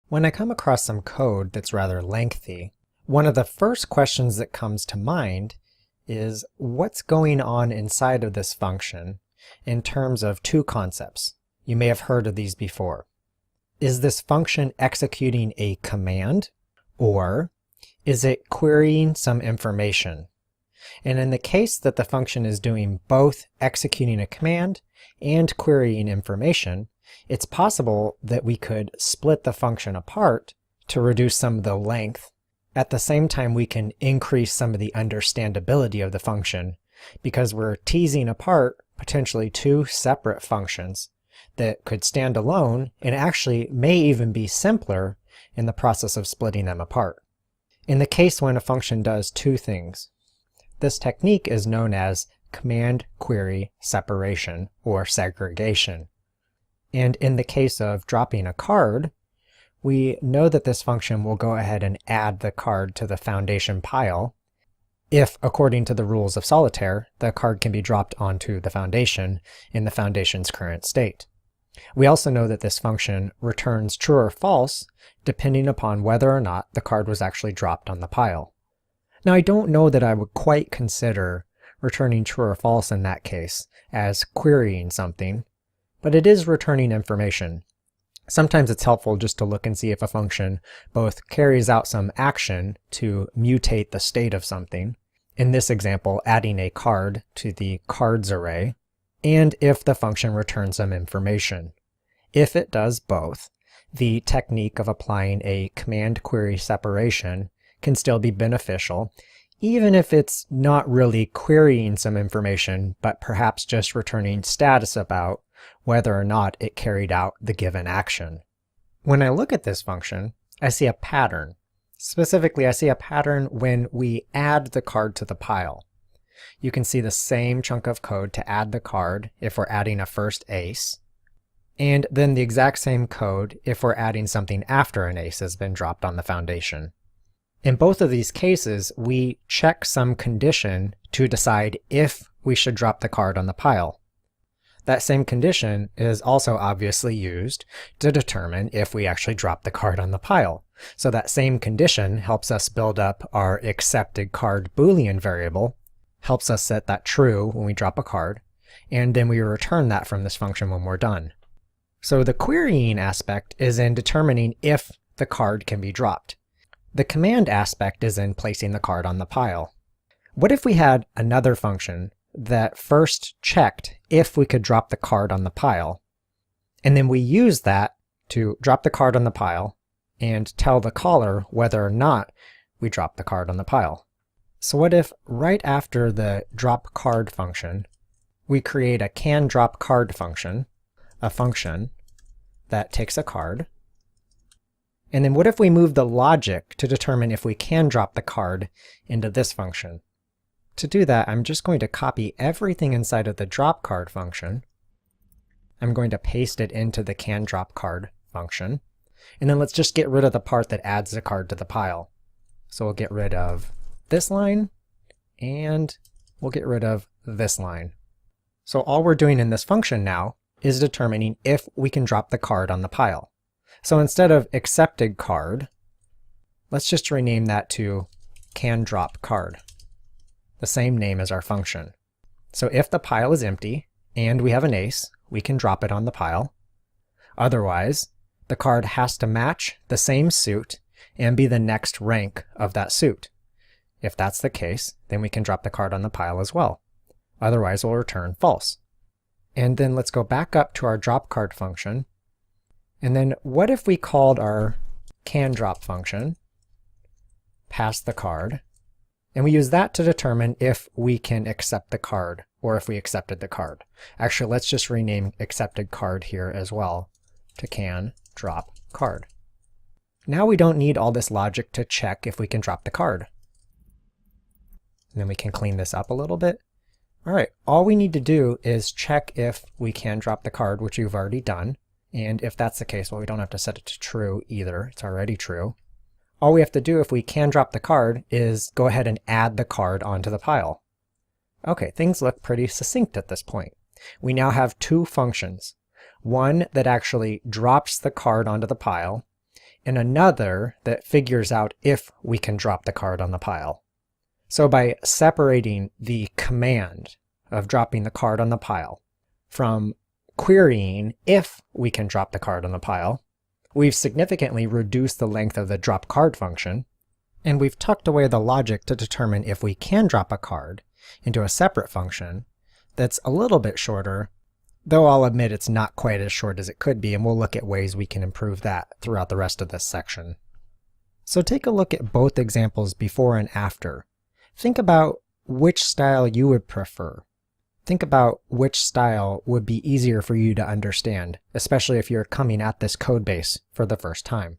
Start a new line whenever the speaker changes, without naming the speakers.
When I come across some code that's rather lengthy, one of the first questions that comes to mind is what's going on inside of this function in terms of two concepts. You may have heard of these before. Is this function executing a command, or is it querying some information? And in the case that the function is doing both executing a command and querying information, it's possible that we could split the function apart to reduce some of the length. At the same time, we can increase some of the understandability of the function because we're teasing apart potentially two separate functions that could stand alone and actually may even be simpler in the process of splitting them apart. In the case when a function does two things, this technique is known as command query separation or segregation. And in the case of dropping a card, we know that this function will go ahead and add the card to the foundation pile if, according to the rules of solitaire, the card can be dropped onto the foundation in the foundation's current state. We also know that this function returns true or false depending upon whether or not the card was actually dropped on the pile. Now, I don't know that I would quite consider returning true or false in that case as querying something, but it is returning information. Sometimes it's helpful just to look and see if a function both carries out some action to mutate the state of something, in this example adding a card to the cards array, and if the function returns some information. If it does both, the technique of applying a command query separation can still be beneficial, even if it's not really querying some information, but perhaps just returning status about whether or not it carried out the given action. When I look at this function, I see a pattern. Specifically, I see a pattern when we add the card to the pile. You can see the same chunk of code to add the card if we're adding a first ace, and then the exact same code if we're adding something after an ace has been dropped on the foundation. In both of these cases, we check some condition to decide if we should drop the card on the pile. That same condition is also obviously used to determine if we actually drop the card on the pile. So that same condition helps us build up our accepted card Boolean variable, helps us set that true when we drop a card, and then we return that from this function when we're done. So the querying aspect is in determining if the card can be dropped. The command aspect is in placing the card on the pile. What if we had another function that first checked if we could drop the card on the pile, and then we use that to drop the card on the pile and tell the caller whether or not we drop the card on the pile? So what if right after the drop card function, we create a canDropCard function, a function that takes a card, and then what if we move the logic to determine if we can drop the card into this function? To do that, I'm just going to copy everything inside of the dropCard function. I'm going to paste it into the canDropCard function. And then let's just get rid of the part that adds the card to the pile. So we'll get rid of this line, and we'll get rid of this line. So all we're doing in this function now is determining if we can drop the card on the pile. So instead of accepted card, let's just rename that to canDropCard. The same name as our function. So if the pile is empty and we have an ace, we can drop it on the pile. Otherwise, the card has to match the same suit and be the next rank of that suit. If that's the case, then we can drop the card on the pile as well. Otherwise, we'll return false. And then let's go back up to our dropCard function. And then what if we called our canDrop function, pass the card, and we use that to determine if we can accept the card or if we accepted the card. Actually, let's just rename accepted card here as well to canDropCard. Now we don't need all this logic to check if we can drop the card. And then we can clean this up a little bit. All right, all we need to do is check if we can drop the card, which we've already done. And if that's the case, well, we don't have to set it to true either. It's already true. All we have to do if we can drop the card is go ahead and add the card onto the pile. Okay, things look pretty succinct at this point. We now have two functions. One that actually drops the card onto the pile, and another that figures out if we can drop the card on the pile. So by separating the command of dropping the card on the pile from querying if we can drop the card on the pile, we've significantly reduced the length of the drop card function, and we've tucked away the logic to determine if we can drop a card into a separate function that's a little bit shorter, though I'll admit it's not quite as short as it could be, and we'll look at ways we can improve that throughout the rest of this section. So take a look at both examples before and after. Think about which style you would prefer. Think about which style would be easier for you to understand, especially if you're coming at this code base for the first time.